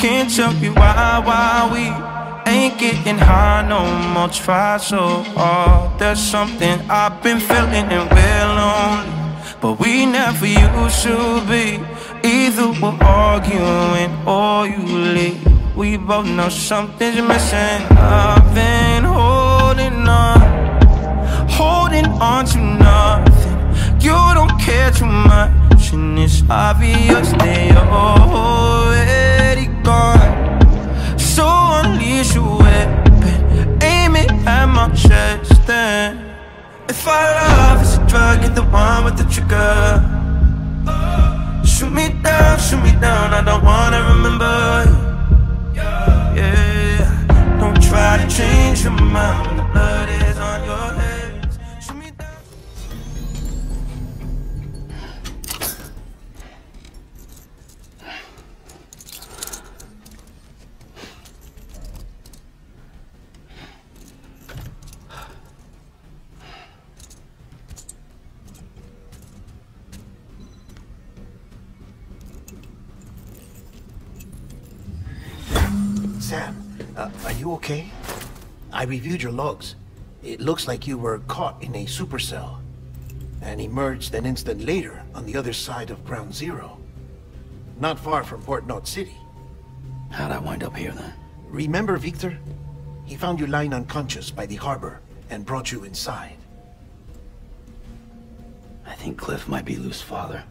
Can't tell you why we ain't getting high no more. Try so hard. There's something I've been feeling and we're lonely, but we never used to be. Either we're arguing or you leave. We both know something's missing. I've been holding on to nothing. You don't care too much, and it's obvious that you're already gone. So unleash your weapon, aim it at my chest. Then, if our love is a drug, you're the one with the trigger. Shoot me down, I don't wanna remember you. Yeah, don't try to change your mind when the blood is on your hands. Shoot me down. Sam, are you okay? I reviewed your logs. It looks like you were caught in a supercell and emerged an instant later on the other side of Ground Zero. Not far from Port Knot City. How'd I wind up here then? Remember Victor? He found you lying unconscious by the harbor and brought you inside. I think Cliff might be Lou's father.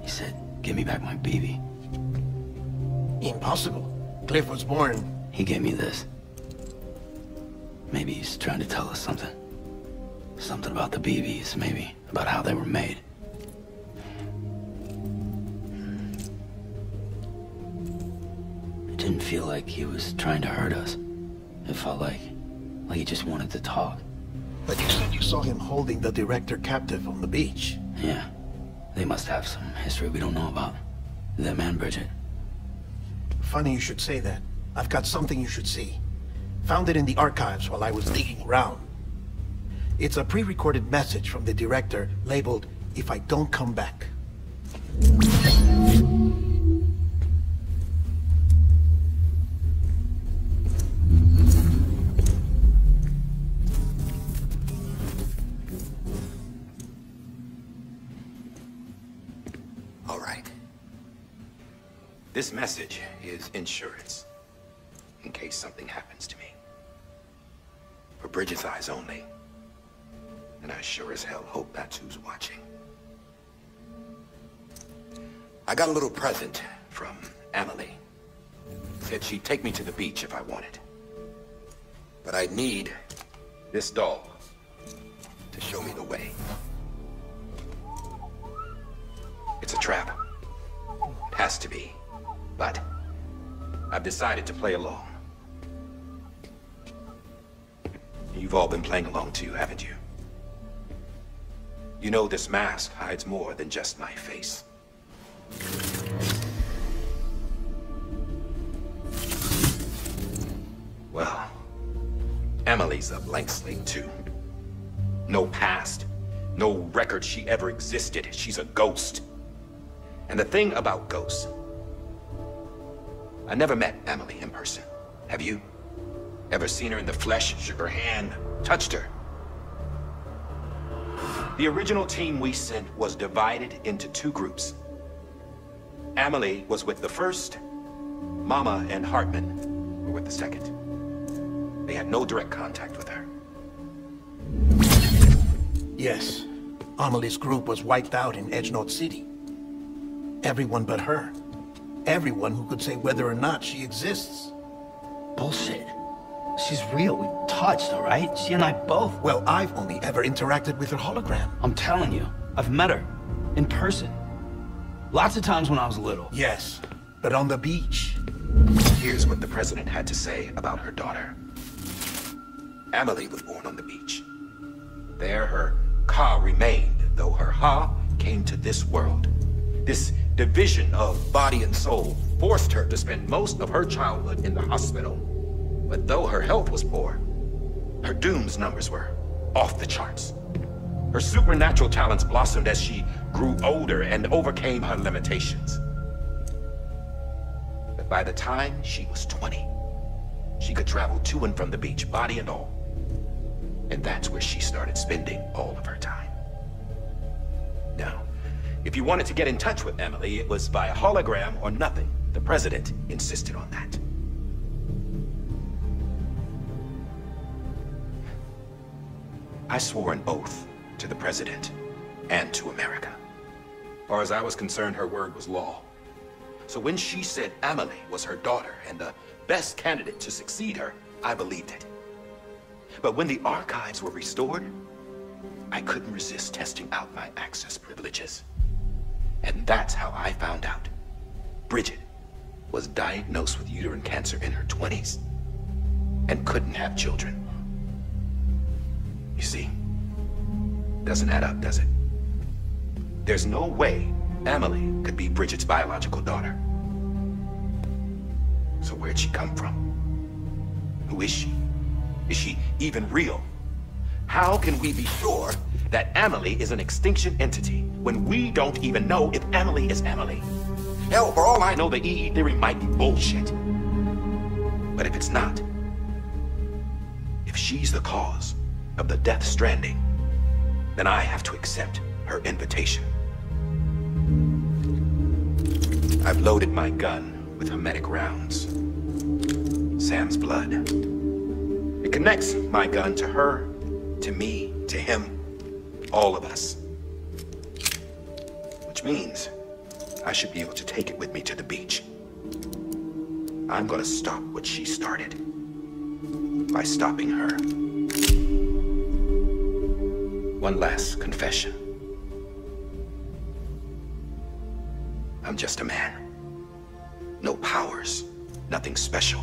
He said, give me back my baby. Impossible. Cliff was born. He gave me this. Maybe he's trying to tell us something. Something about the BBs, maybe. About how they were made. It didn't feel like he was trying to hurt us. It felt like he just wanted to talk. But you said you saw him holding the director captive on the beach. Yeah. They must have some history we don't know about. Them and Bridget. Funny you should say that. I've got something you should see. Found it in the archives while I was digging around. It's a pre-recorded message from the director labeled, "If I don't come back." All right. This message is insurance, in case something happens to me. For Bridget's eyes only. And I sure as hell hope that's who's watching. I got a little present from Emily. Said she'd take me to the beach if I wanted. But I'd need this doll to show me the way. It's a trap. It has to be. But I've decided to play along. You've all been playing along too, haven't you? You know this mask hides more than just my face. Well, Emily's a blank slate too. No past, no record she ever existed. She's a ghost. And the thing about ghosts, I never met Emily in person. Have you? Ever seen her in the flesh, shook her hand, touched her? The original team we sent was divided into two groups. Emily was with the first, Mama and Hartman were with the second. They had no direct contact with her. Yes, Amelie's group was wiped out in Edge Knot City. Everyone but her. Everyone who could say whether or not she exists. Bullshit. She's real. We touched, all right? She and I both. Well, I've only ever interacted with her hologram. I'm telling you, I've met her. In person. Lots of times when I was little. Yes, but on the beach. Here's what the president had to say about her daughter. Emily was born on the beach. There her Ka remained, though her Ha came to this world. This division of body and soul forced her to spend most of her childhood in the hospital. But though her health was poor, her Doom's numbers were off the charts. Her supernatural talents blossomed as she grew older and overcame her limitations. By the time she was 20, she could travel to and from the beach, body and all. And that's where she started spending all of her time. Now, if you wanted to get in touch with Emily, it was via hologram or nothing. The president insisted on that. I swore an oath to the president and to America. As far as I was concerned, her word was law. So when she said Emily was her daughter and the best candidate to succeed her, I believed it. But when the archives were restored, I couldn't resist testing out my access privileges. And that's how I found out Bridget was diagnosed with uterine cancer in her 20s and couldn't have children. You see, doesn't add up, does it? There's no way Emily could be Bridget's biological daughter. So where'd she come from? Who is she? Is she even real? How can we be sure that Emily is an extinction entity when we don't even know if Emily is Emily? Hell, for all I know, the EE theory might be bullshit. But if it's not, if she's the cause of the death stranding, then I have to accept her invitation. I've loaded my gun with hermetic rounds. Sam's blood. It connects my gun to her, to me, to him, all of us. Which means I should be able to take it with me to the beach. I'm gonna stop what she started by stopping her. One last confession. I'm just a man. No powers, nothing special.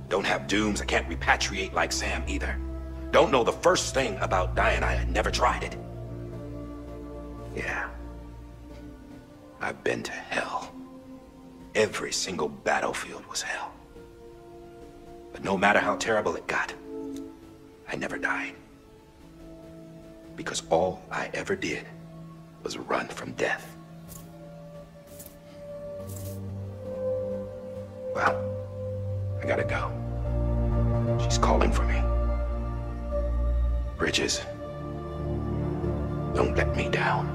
Don't have dooms, I can't repatriate like Sam either. Don't know the first thing about dying, I had never tried it. Yeah. I've been to hell. Every single battlefield was hell. But no matter how terrible it got, I never died. Because all I ever did was run from death. Well, I gotta go. She's calling for me. Bridges, don't let me down.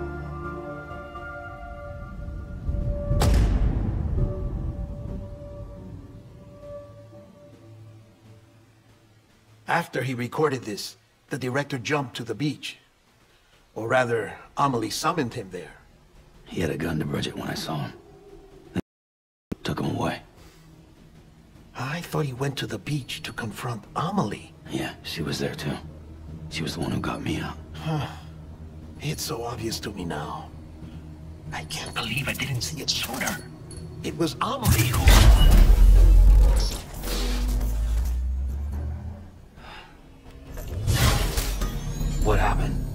After he recorded this, the director jumped to the beach. Or rather, Amelie summoned him there. He had a gun to Bridget when I saw him. Then took him away. I thought he went to the beach to confront Amelie. Yeah, she was there too. She was the one who got me out. It's so obvious to me now. I can't believe I didn't see it sooner. It was Amelie who... What happened?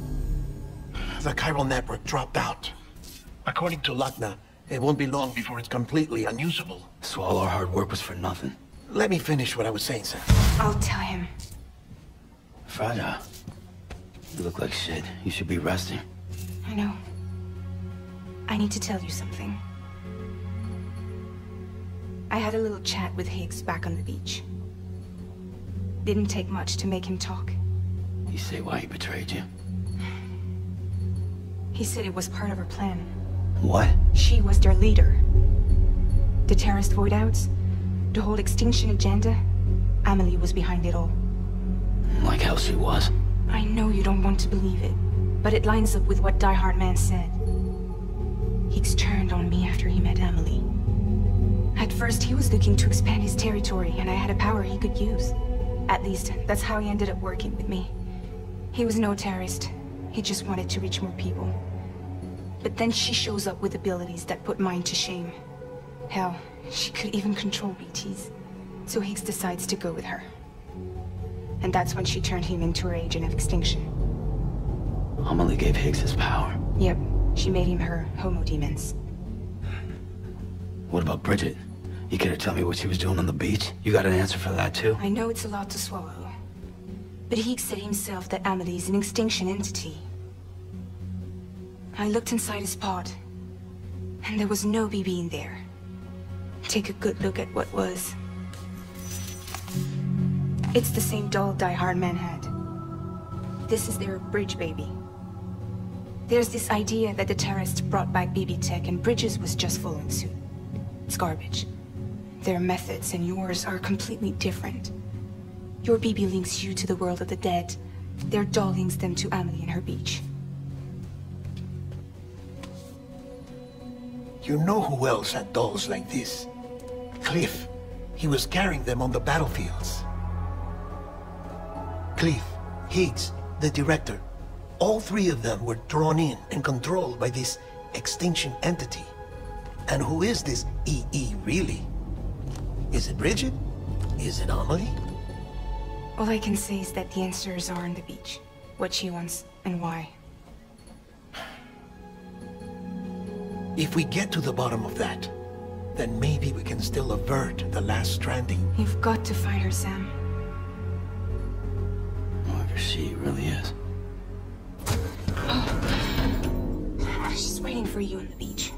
The chiral network dropped out. According to Lachna, it won't be long before it's completely unusable. So all our hard work was for nothing. Let me finish what I was saying, Sam. I'll tell him. Fragile. You look like shit. You should be resting. I know. I need to tell you something. I had a little chat with Higgs back on the beach. Didn't take much to make him talk. You say why he betrayed you? He said it was part of her plan. What? She was their leader. The terrorist voidouts, the whole extinction agenda, Amelie was behind it all. Like hell she was. I know you don't want to believe it, but it lines up with what Die Hard Man said. Higgs turned on me after he met Amelie. At first, he was looking to expand his territory, and I had a power he could use. At least, that's how he ended up working with me. He was no terrorist. He just wanted to reach more people. But then she shows up with abilities that put mine to shame. Hell, she could even control BTs. So Higgs decides to go with her. And that's when she turned him into her agent of extinction. Amelie gave Higgs his power. Yep, she made him her homo demons. What about Bridget? You care to tell me what she was doing on the beach? You got an answer for that too? I know it's a lot to swallow. But Higgs said himself that Amelie is an extinction entity. I looked inside his pod, and there was no BB in there. take a good look at what was. It's the same doll Die Hard Man had. This is their bridge baby. There's this idea that the terrorists brought back BB tech and Bridges was just following suit. It's garbage. Their methods and yours are completely different. Your BB links you to the world of the dead. Their doll links them to Amelie and her beach. You know who else had dolls like this? Cliff. He was carrying them on the battlefields. Cliff, Higgs, the director. All three of them were drawn in and controlled by this extinction entity. And who is this EE really? Is it Bridget? Is it Amelie? All I can say is that the answers are on the beach. What she wants and why. If we get to the bottom of that, then maybe we can still avert the last stranding. You've got to find her, Sam. Whoever she really is. She's waiting for you on the beach.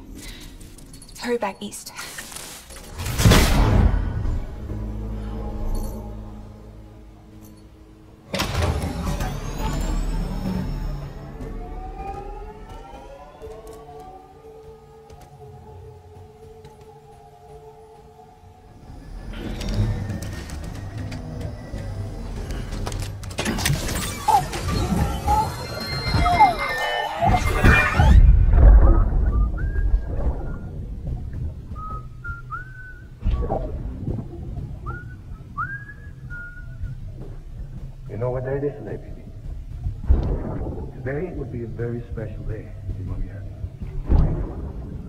Hurry back east. You know what day it is today, baby? Today would be a very special day, you know yet.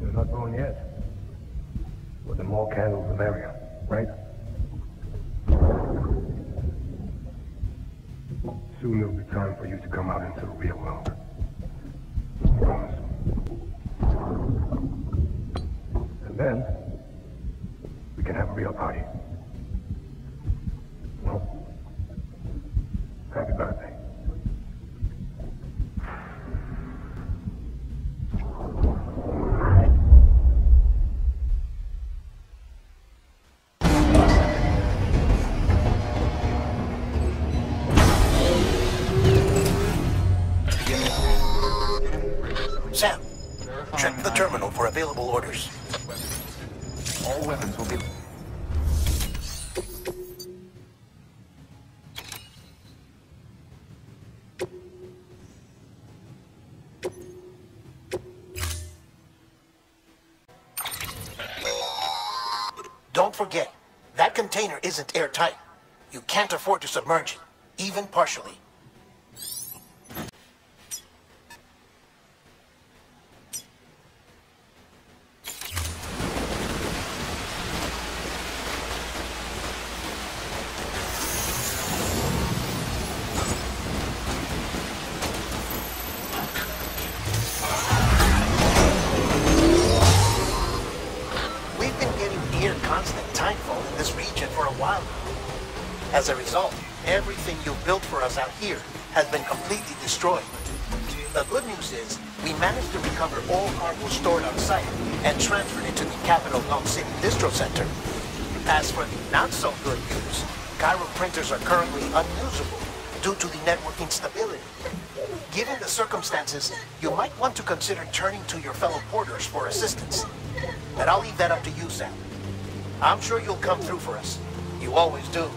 You're not going yet. But the more candles, the merrier, right? Soon it'll be time for you to come out into the real world. I promise. And then, we can have a real party. Well, happy birthday. Sam, check the terminal for available orders. All weapons will be... Don't forget, that container isn't airtight. You can't afford to submerge it, even partially. We've been getting near constant timefall in this region for a while now. As a result, everything you built for us out here has been completely destroyed. The good news is, we managed to recover all cargo stored on site and transferred it to the Capital Long City Distro Center. As for the not-so-good news, Cairo printers are currently unusable due to the network instability. Given the circumstances, you might want to consider turning to your fellow porters for assistance. But I'll leave that up to you, Sam. I'm sure you'll come through for us. You always do.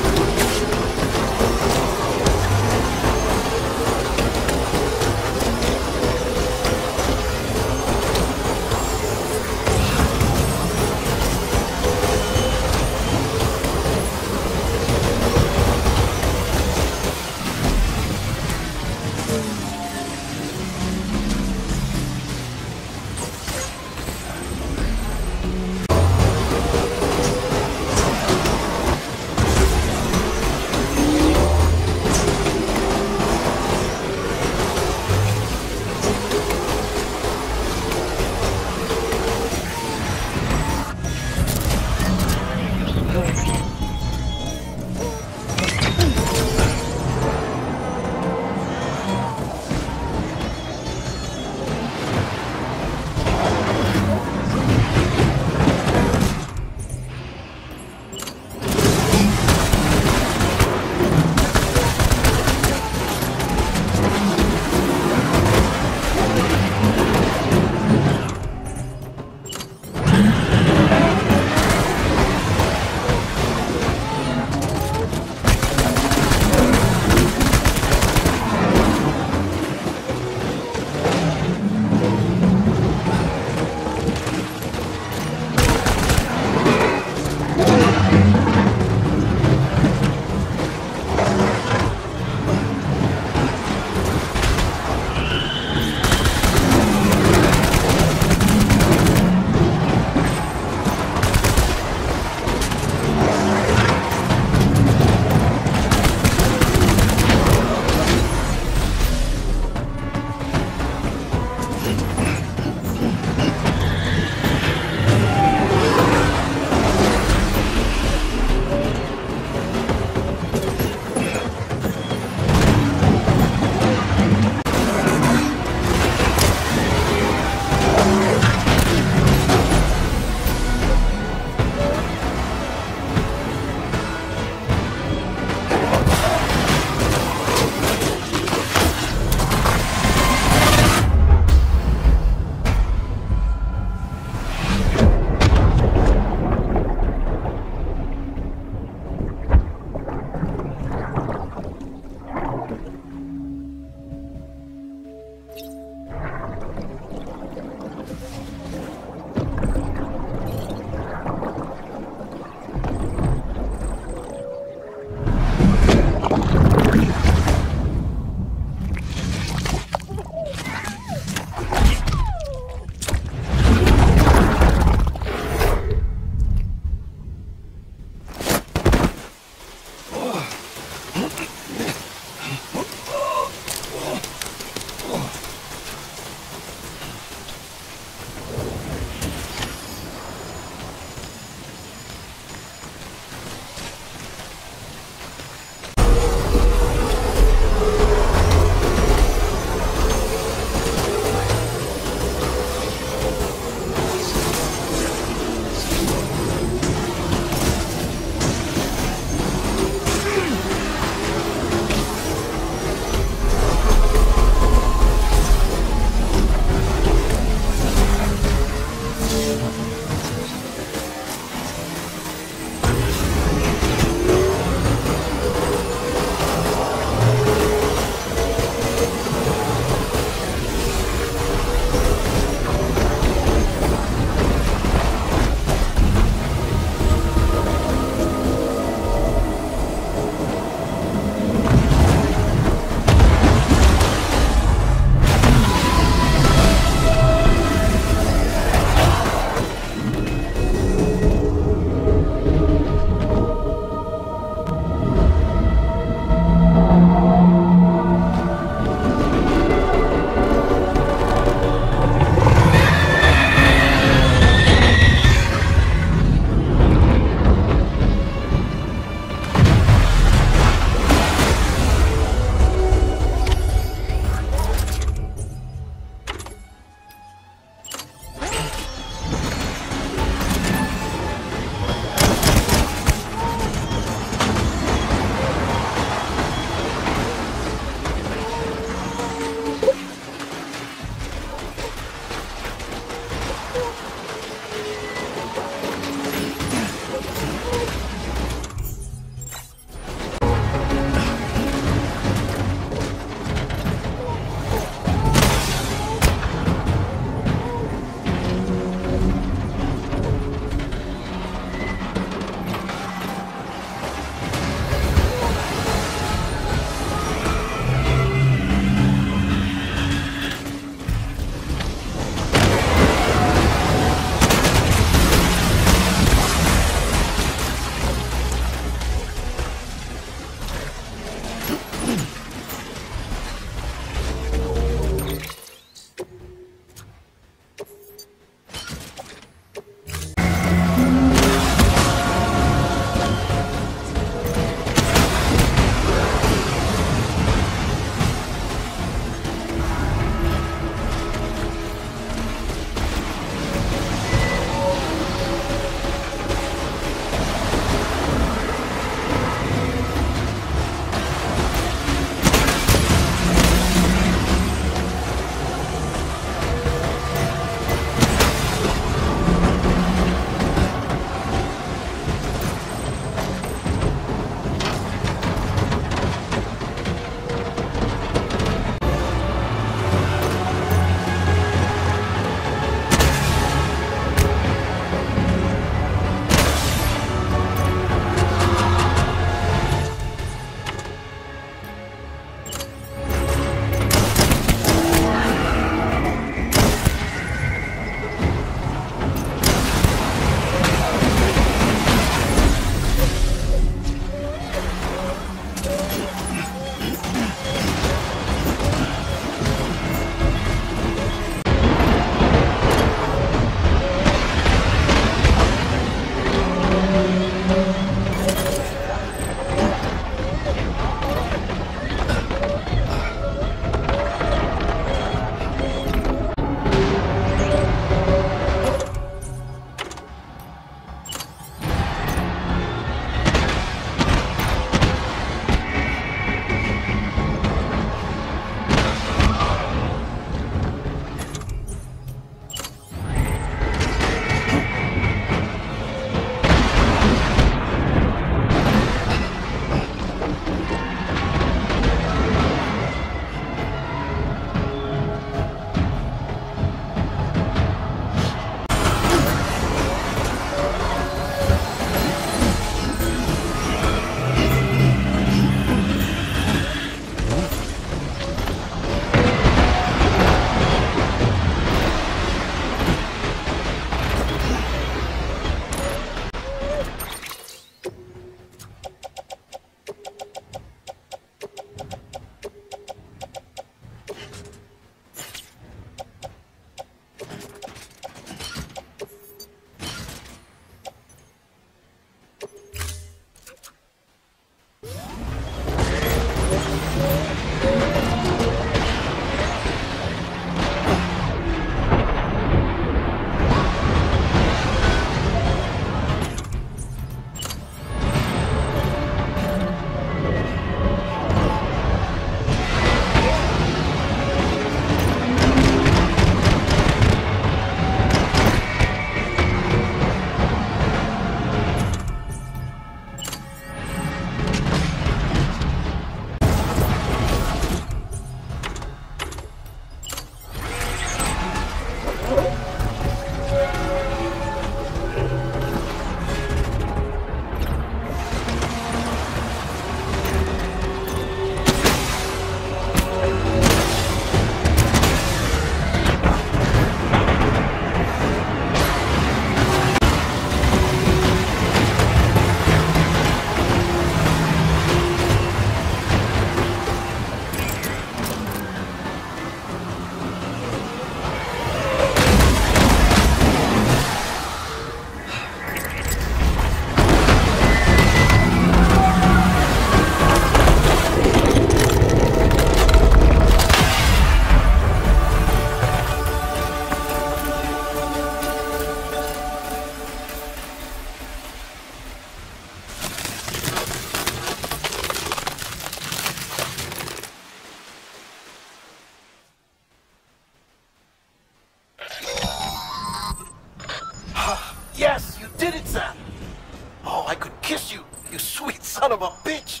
Son of a bitch!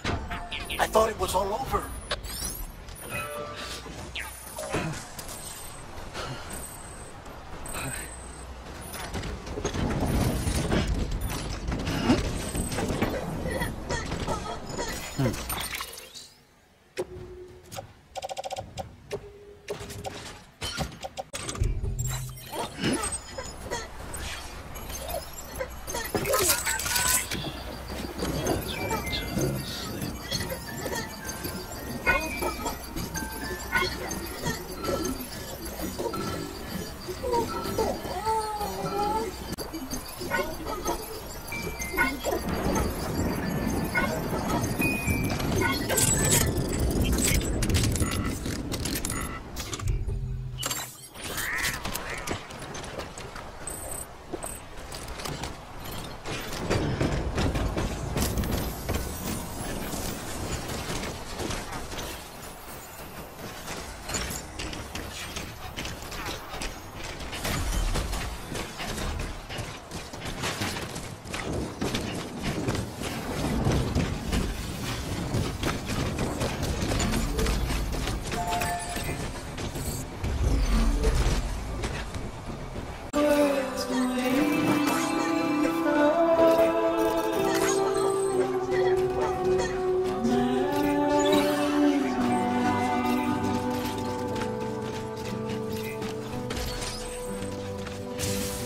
I thought it was all over.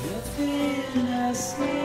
Nothing I say.